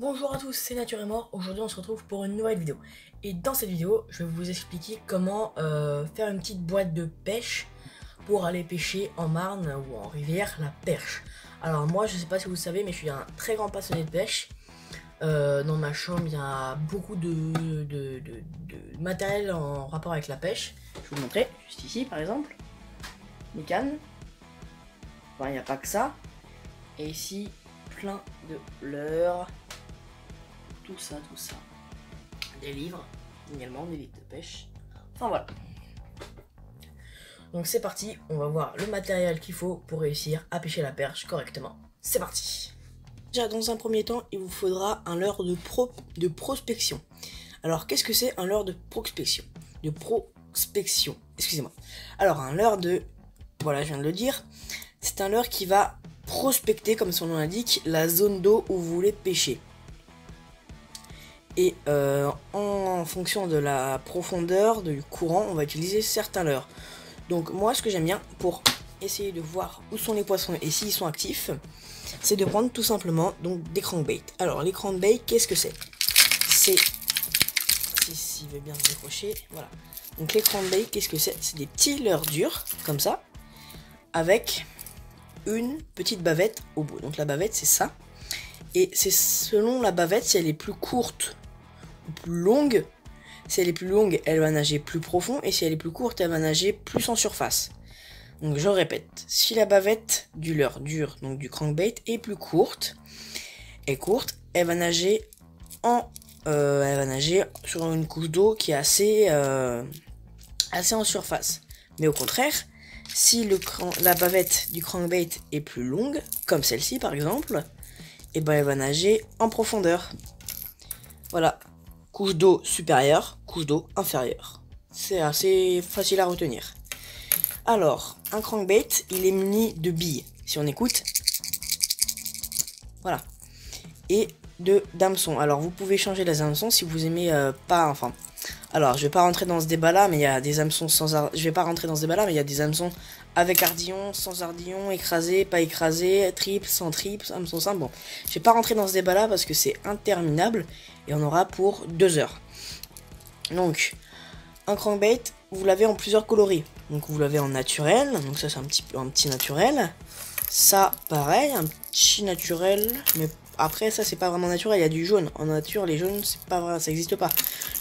Bonjour à tous, c'est Nature et Mort. Aujourd'hui on se retrouve pour une nouvelle vidéo. Et dans cette vidéo, je vais vous expliquer comment faire une petite boîte de pêche pour aller pêcher en marne ou en rivière la perche. Alors moi, je sais pas si vous le savez, mais je suis un très grand passionné de pêche. Dans ma chambre, il y a beaucoup de matériel en rapport avec la pêche. Je vais vous montrer, juste ici par exemple. Mes cannes. Enfin, il n'y a pas que ça. Et ici, plein de leurres. Tout ça. Des livres, également des livres de pêche. Enfin voilà. Donc c'est parti, on va voir le matériel qu'il faut pour réussir à pêcher la perche correctement. C'est parti. Déjà dans un premier temps, il vous faudra un leurre de prospection. Alors qu'est-ce que c'est un leurre de prospection? Excusez-moi. Alors un leurre de... Voilà, je viens de le dire. C'est un leurre qui va prospecter, comme son nom l'indique, la zone d'eau où vous voulez pêcher. Et en fonction de la profondeur du courant, on va utiliser certains leurres. Donc moi, ce que j'aime bien pour essayer de voir où sont les poissons et s'ils sont actifs, c'est de prendre tout simplement donc des crankbaits. Alors les crankbaits, qu'est-ce que c'est? C'est... S'il veut bien se décrocher, voilà. Donc les crankbaits, qu'est-ce que c'est? C'est des petits leurres durs, comme ça, avec une petite bavette au bout. Donc la bavette, c'est ça. Et c'est selon la bavette, si elle est plus courte ou plus longue. Si elle est plus longue, elle va nager plus profond. Et si elle est plus courte, elle va nager plus en surface. Donc je répète, si la bavette du leurre dur, donc du crankbait, est plus courte, elle va nager sur une couche d'eau qui est assez en surface. Mais au contraire, si la bavette du crankbait est plus longue, comme celle-ci par exemple, et ben elle va nager en profondeur. Voilà, couche d'eau supérieure, couche d'eau inférieure. C'est assez facile à retenir. Alors, un crankbait, il est muni de billes. Si on écoute, voilà, et de d'hameçons. Alors, vous pouvez changer les hameçons si vous aimez pas. Enfin, alors, je vais pas rentrer dans ce débat-là, mais il y a des hameçons je vais pas rentrer dans ce débat-là, mais il y a des hameçons avec ardillon, sans ardillon, écrasé, pas écrasé, triple, sans triple, hameçon simple. Bon, je vais pas rentrer dans ce débat-là parce que c'est interminable et on aura pour 2 heures. Donc, un crankbait, vous l'avez en plusieurs coloris. Donc, vous l'avez en naturel. Donc, ça, c'est un petit naturel. Ça, pareil, un petit naturel. Mais après, ça, c'est pas vraiment naturel. Il y a du jaune. En nature, les jaunes, c'est pas vrai, ça existe pas.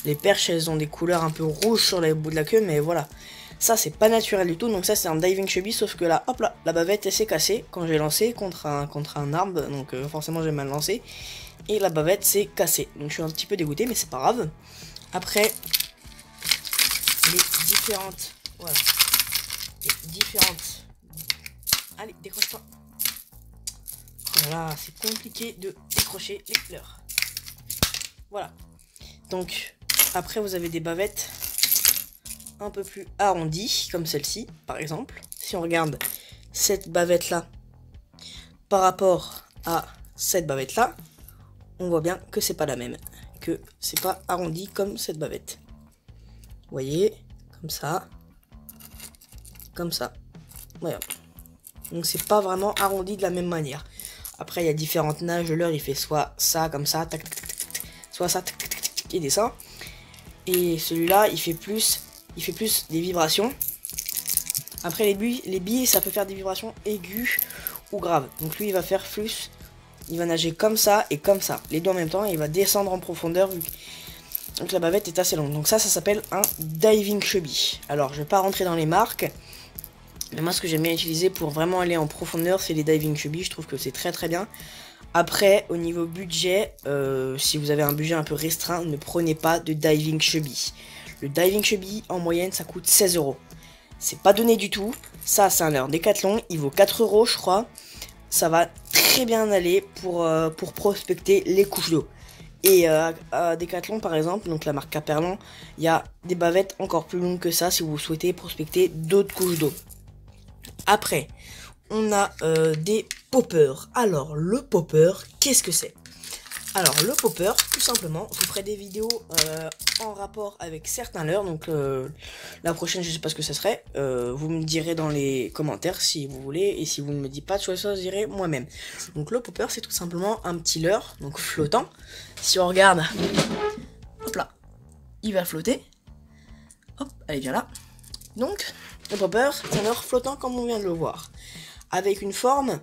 Les perches, elles ont des couleurs un peu rouges sur les bouts de la queue, mais voilà. Ça, c'est pas naturel du tout. Donc, ça, c'est un diving chubby. Sauf que là, hop là, la bavette, elle s'est cassée quand j'ai lancé contre un arbre. Donc, forcément, j'ai mal lancé. Et la bavette s'est cassée. Donc, je suis un petit peu dégoûté, mais c'est pas grave. Après, les différentes... Voilà. Les différentes... Allez, décroche-toi. Voilà, c'est compliqué de décrocher les fleurs. Voilà. Donc, après, vous avez des bavettes un peu plus arrondies, comme celle-ci, par exemple. Si on regarde cette bavette-là par rapport à cette bavette-là, on voit bien que c'est pas la même. Que c'est pas arrondi comme cette bavette. Vous voyez, comme ça. Comme ça. Voilà. Donc, c'est pas vraiment arrondi de la même manière. Après, il y a différentes nages de leurre. Il fait soit ça, comme ça, tac, tac, tac, tac, soit ça, tac, tac, tac, il descend. Et celui-là, il fait plus des vibrations. Après, les billes, ça peut faire des vibrations aiguës ou graves. Donc, lui, il va faire plus. Il va nager comme ça et comme ça. Les deux en même temps. Et il va descendre en profondeur. Donc, la bavette est assez longue. Donc, ça s'appelle un diving chubby. Alors, je vais pas rentrer dans les marques. Mais moi, ce que j'aime bien utiliser pour vraiment aller en profondeur, c'est les diving chubby. Je trouve que c'est très très bien. Après, au niveau budget, si vous avez un budget un peu restreint, ne prenez pas de diving chubby. Le diving chubby, en moyenne, ça coûte 16 €. C'est pas donné du tout. Ça, c'est un leurre Decathlon. Il vaut 4 € je crois. Ça va très bien aller pour prospecter les couches d'eau. Et à Decathlon, par exemple, donc la marque Caperlon, il y a des bavettes encore plus longues que ça si vous souhaitez prospecter d'autres couches d'eau. Après, on a des poppers. Alors, le popper, qu'est-ce que c'est? Alors le popper, tout simplement, je vous ferai des vidéos en rapport avec certains leurres. Donc la prochaine, je sais pas ce que ça serait. Vous me direz dans les commentaires si vous voulez. Et si vous ne me dites pas de choisir, je dirai moi-même. Donc le popper, c'est tout simplement un petit leurre, donc flottant. Si on regarde, hop là, il va flotter. Hop, allez, viens là. Donc le popper, c'est un leurre flottant comme on vient de le voir, avec une forme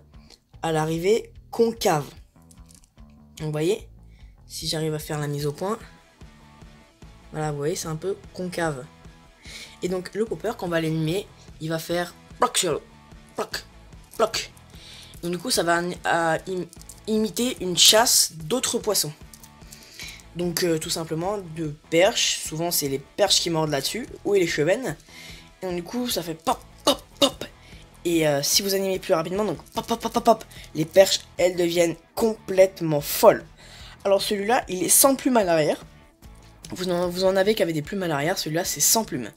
à l'arrivée concave. Vous voyez, si j'arrive à faire la mise au point, voilà, vous voyez, c'est un peu concave. Et donc le popper, quand on va l'animer, il va faire ploc sur l'eau, ploc, ploc. Donc du coup, ça va imiter une chasse d'autres poissons. Donc tout simplement de perches, souvent c'est les perches qui mordent là-dessus, ou les chevennes. Et donc du coup, ça fait pop, pop, pop. Et si vous animez plus rapidement, donc pop, pop, pop, pop, pop, les perches, elles deviennent complètement folles. Alors celui-là, il est sans plume à l'arrière. Vous en avez qui avaient des plumes à l'arrière, celui-là c'est sans plume.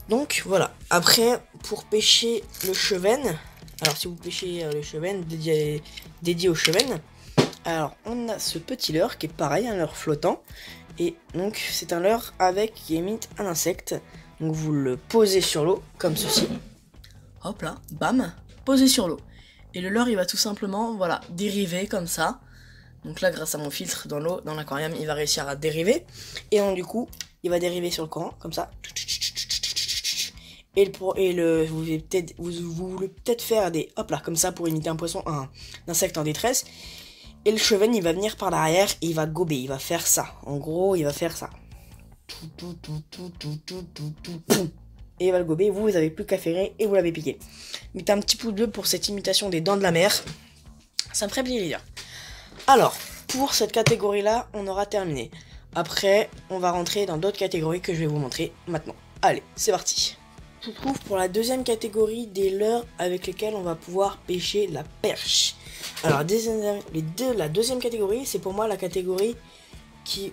Donc voilà. Après, pour pêcher le chevenne, alors si vous pêchez le chevenne dédié au chevenne, alors on a ce petit leurre qui est pareil, un leurre flottant. Et donc c'est un leurre avec qui imite un insecte. Donc vous le posez sur l'eau, comme ceci. Hop là, bam, posé sur l'eau. Et le leurre, il va tout simplement, voilà, dériver comme ça. Donc là, grâce à mon filtre dans l'eau, dans l'aquarium, il va réussir à dériver. Et donc du coup, il va dériver sur le courant, comme ça. Et vous voulez peut-être faire des, hop là, comme ça, pour imiter un poisson, un insecte en détresse. Et le chevenne, il va venir par l'arrière et il va gober, il va faire ça. En gros, il va faire ça. Et il va le gober, vous avez plus qu'à ferrer et vous l'avez piqué. Mettez un petit pouce bleu pour cette imitation des dents de la mer. Ça me ferait plaisir. Alors, pour cette catégorie-là, on aura terminé. Après, on va rentrer dans d'autres catégories que je vais vous montrer maintenant. Allez, c'est parti. Je vous trouve pour la deuxième catégorie des leurres avec lesquels on va pouvoir pêcher la perche. Alors, la deuxième catégorie, c'est pour moi la catégorie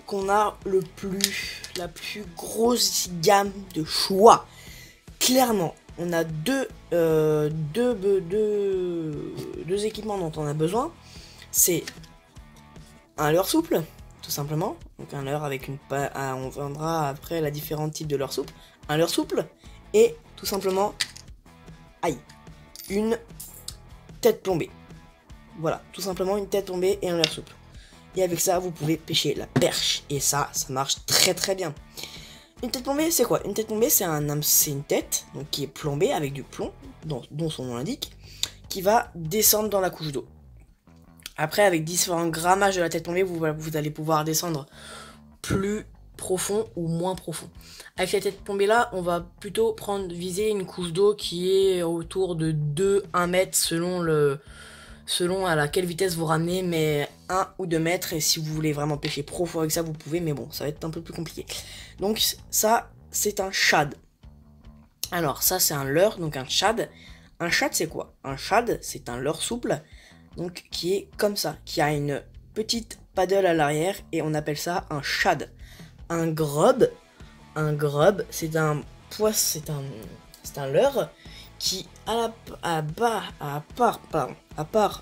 qu'on a la plus grosse gamme de choix. Clairement, on a deux équipements dont on a besoin. C'est un leurre souple, tout simplement. Donc un leurre avec on verra après la différents types de leurre souple. Un leurre souple et tout simplement, une tête plombée. Voilà, tout simplement une tête plombée et un leurre souple. Et avec ça, vous pouvez pêcher la perche. Et ça marche très très bien. Une tête plombée, c'est quoi? Une tête plombée, c'est une tête donc, qui est plombée avec du plomb, dont son nom l'indique, qui va descendre dans la couche d'eau. Après, avec différents grammages de la tête plombée, vous allez pouvoir descendre plus profond ou moins profond. Avec la tête plombée là, on va plutôt viser une couche d'eau qui est autour de 2-1 mètre selon à laquelle vitesse vous ramenez, mais 1 ou 2 mètres. Et si vous voulez vraiment pêcher profond avec ça, vous pouvez, mais bon, ça va être un peu plus compliqué. Donc ça, c'est un shad. Alors ça, c'est un leurre, donc un shad. Un shad, c'est quoi? Un shad, c'est un leurre souple, donc qui est comme ça, qui a une petite paddle à l'arrière, et on appelle ça un shad. Un grub, c'est un poisson, c'est un leurre qui,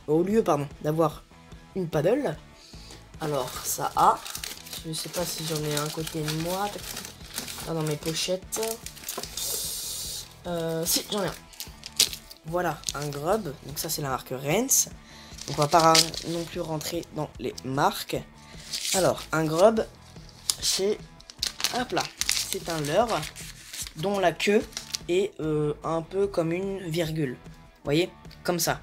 au lieu d'avoir une paddle, alors ça a, je sais pas si j'en ai un côté de moi, dans mes pochettes, si j'en ai un. Voilà, un grub, donc ça c'est la marque Renz. Donc on va pas non plus rentrer dans les marques. Alors, un grub, c'est, hop là, c'est un leurre dont la queue est un peu comme une virgule. Vous voyez, comme ça.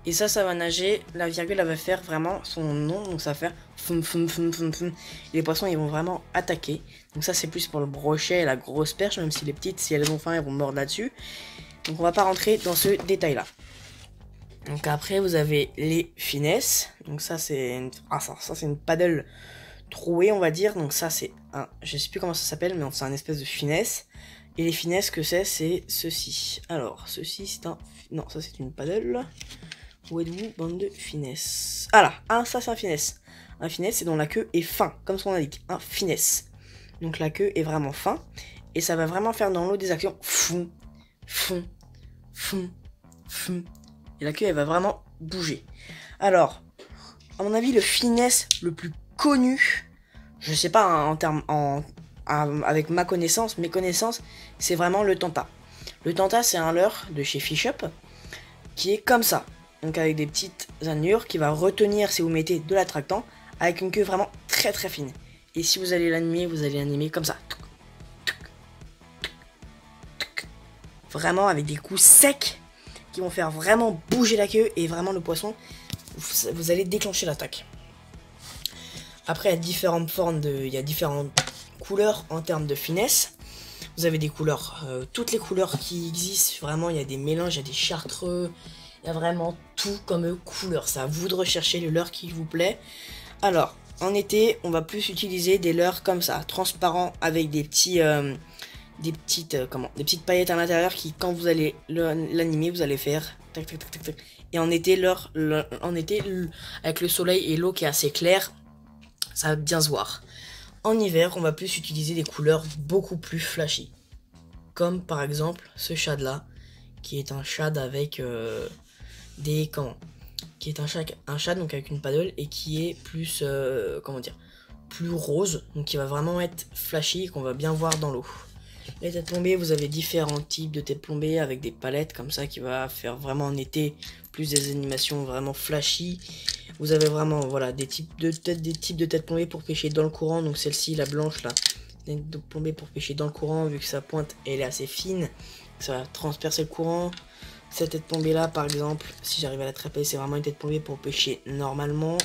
Et ça va nager, la virgule elle va faire vraiment son nom, donc ça va faire fum fum fum fum fum. Et les poissons ils vont vraiment attaquer. Donc ça c'est plus pour le brochet et la grosse perche, même si les petites, si elles ont faim, elles vont mordre là-dessus. Donc on va pas rentrer dans ce détail là. Donc après vous avez les finesses. Donc ça c'est une paddle trouée on va dire. Donc ça c'est un, je sais plus comment ça s'appelle, mais c'est un espèce de finesse. Et les finesses que c'est ceci. Alors ceci c'est un, non ça c'est une paddle. Où êtes-vous, bande de finesse? Ah là, ça c'est un finesse. Un finesse c'est dont la queue est fin, comme son indique, un finesse. Donc la queue est vraiment fin, et ça va vraiment faire dans l'eau des actions fou, fou, fou, fou. Et la queue elle va vraiment bouger. Alors, à mon avis, le finesse le plus connu, je sais pas hein, en termes avec ma connaissance, mes connaissances, c'est vraiment le Tanta. Le Tanta, c'est un leurre de chez Fish Up qui est comme ça. Donc avec des petites annures qui va retenir si vous mettez de l'attractant avec une queue vraiment très très fine. Et si vous allez l'animer, vous allez l'animer comme ça. Vraiment avec des coups secs qui vont faire vraiment bouger la queue et vraiment le poisson, vous allez déclencher l'attaque. Après, il y a différentes formes il y a différentes couleurs en termes de finesse. Vous avez des couleurs, toutes les couleurs qui existent, vraiment, il y a des mélanges, il y a des chartreux, il y a vraiment tout comme couleur. C'est à vous de rechercher le leurre qui vous plaît. Alors, en été, on va plus utiliser des leurres comme ça, transparents, avec des petites paillettes à l'intérieur qui, quand vous allez l'animer, vous allez faire tac tac tac tac tac. Et en été, avec le soleil et l'eau qui est assez claire, ça va bien se voir. En hiver, on va plus utiliser des couleurs beaucoup plus flashy. Comme par exemple ce shad là, qui est un shad avec qui est un shad donc avec une paddle et qui est plus, plus rose. Donc qui va vraiment être flashy et qu'on va bien voir dans l'eau. Les têtes plombées, vous avez différents types de têtes plombées avec des palettes comme ça qui va faire vraiment en été plus des animations vraiment flashy. Vous avez vraiment voilà des types de têtes plombées pour pêcher dans le courant. Donc celle-ci, la blanche là, une tête plombée pour pêcher dans le courant vu que sa pointe elle est assez fine, ça va transpercer le courant. Cette tête plombée là par exemple, si j'arrive à l'attraper, c'est vraiment une tête plombée pour pêcher normalement,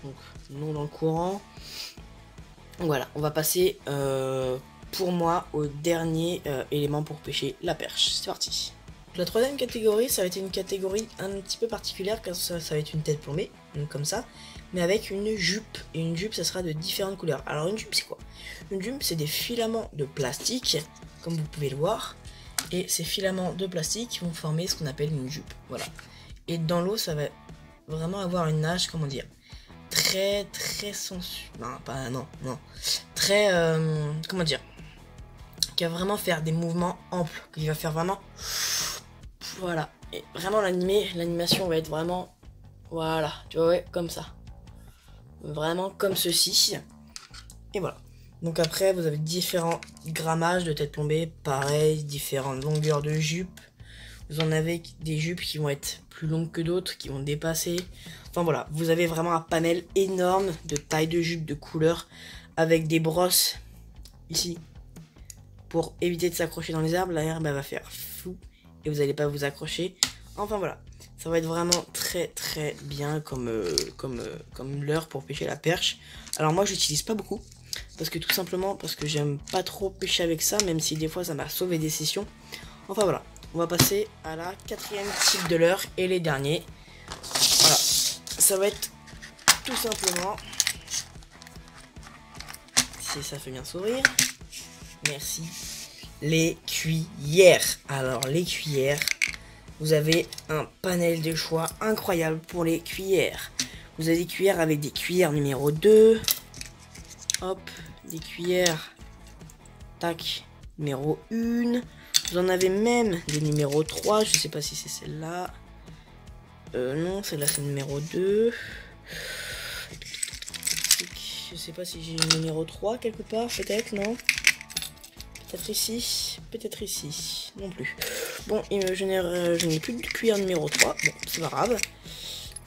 donc non dans le courant. Voilà, on va passer pour moi au dernier élément pour pêcher la perche. C'est parti. La troisième catégorie, ça va être une catégorie un petit peu particulière car ça va être une tête plombée, donc comme ça, mais avec une jupe. Et une jupe, ça sera de différentes couleurs. Alors une jupe, c'est quoi? Une jupe, c'est des filaments de plastique, comme vous pouvez le voir. Et ces filaments de plastique vont former ce qu'on appelle une jupe. Voilà. Et dans l'eau, ça va vraiment avoir une nage, comment dire, très sensuelle. Non. Très, comment dire, qui va vraiment faire des mouvements amples, qui va faire vraiment, voilà, et vraiment l'animation va être vraiment, voilà, tu vois, ouais, comme ça, vraiment comme ceci, et voilà. Donc après, vous avez différents grammages de tête plombée, pareil, différentes longueurs de jupes. Vous en avez des jupes qui vont être plus longues que d'autres, qui vont dépasser. Enfin voilà, vous avez vraiment un panel énorme de taille de jupe, de couleurs, avec des brosses ici pour éviter de s'accrocher dans les arbres. La herbe elle va faire fou et vous n'allez pas vous accrocher. Enfin voilà, ça va être vraiment très bien comme leurre pour pêcher la perche. Alors moi j'utilise pas beaucoup parce que tout simplement parce que j'aime pas trop pêcher avec ça, même si des fois ça m'a sauvé des sessions. Enfin voilà, on va passer à la quatrième type de leurre et les derniers. Voilà, ça va être tout simplement, si ça fait bien sourire, merci, les cuillères. Alors les cuillères, vous avez un panel de choix incroyable pour les cuillères. Vous avez des cuillères avec des cuillères numéro 2. Hop, des cuillères, tac, numéro 1. Vous en avez même des numéro 3. Je sais pas si c'est celle-là. Non, celle-là c'est numéro 2. Je sais pas si j'ai une numéro 3 quelque part, peut-être, non? Peut-être ici, non plus. Bon, je n'ai plus de cuillère numéro 3, bon, c'est pas grave.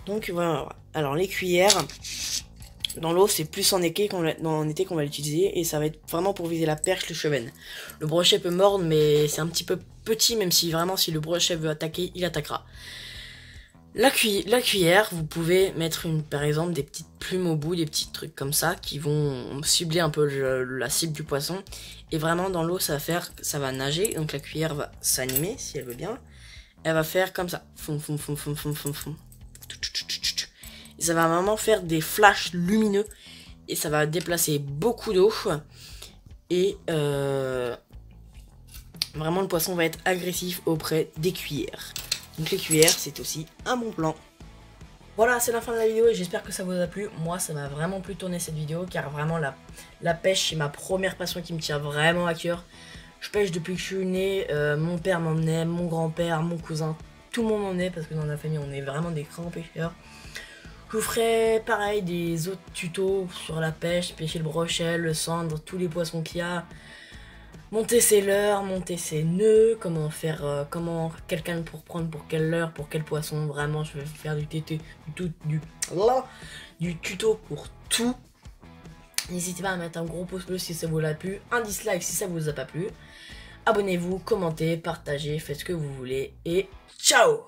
Donc voilà, alors les cuillères, dans l'eau c'est plus en été qu'on va l'utiliser, et ça va être vraiment pour viser la perche, le cheven. Le brochet peut mordre, mais c'est un petit peu petit, même si vraiment si le brochet veut attaquer, il attaquera. La cuillère, vous pouvez mettre par exemple des petites plumes au bout, des petits trucs comme ça qui vont cibler un peu la cible du poisson. Et vraiment dans l'eau ça va nager, donc la cuillère va s'animer si elle veut bien. Elle va faire comme ça, fum. Et ça va vraiment faire des flashs lumineux et ça va déplacer beaucoup d'eau. Et vraiment le poisson va être agressif auprès des cuillères. Donc les cuillères, c'est aussi un bon plan. Voilà, c'est la fin de la vidéo et j'espère que ça vous a plu. Moi, ça m'a vraiment plu tourner cette vidéo car vraiment la pêche, c'est ma première passion qui me tient vraiment à cœur. Je pêche depuis que je suis né, mon père m'emmenait, mon grand-père, mon cousin, tout le monde en est parce que dans la famille, on est vraiment des grands pêcheurs. Je vous ferai pareil des autres tutos sur la pêche, pêcher le brochet, le cendre, tous les poissons qu'il y a. Monter ses leurres, monter ses nœuds, comment faire, comment quel canne pour prendre pour quelle leurre, pour quel poisson. Vraiment, je vais faire du tuto pour tout. N'hésitez pas à mettre un gros pouce bleu si ça vous a plu, un dislike si ça vous a pas plu. Abonnez-vous, commentez, partagez, faites ce que vous voulez et ciao!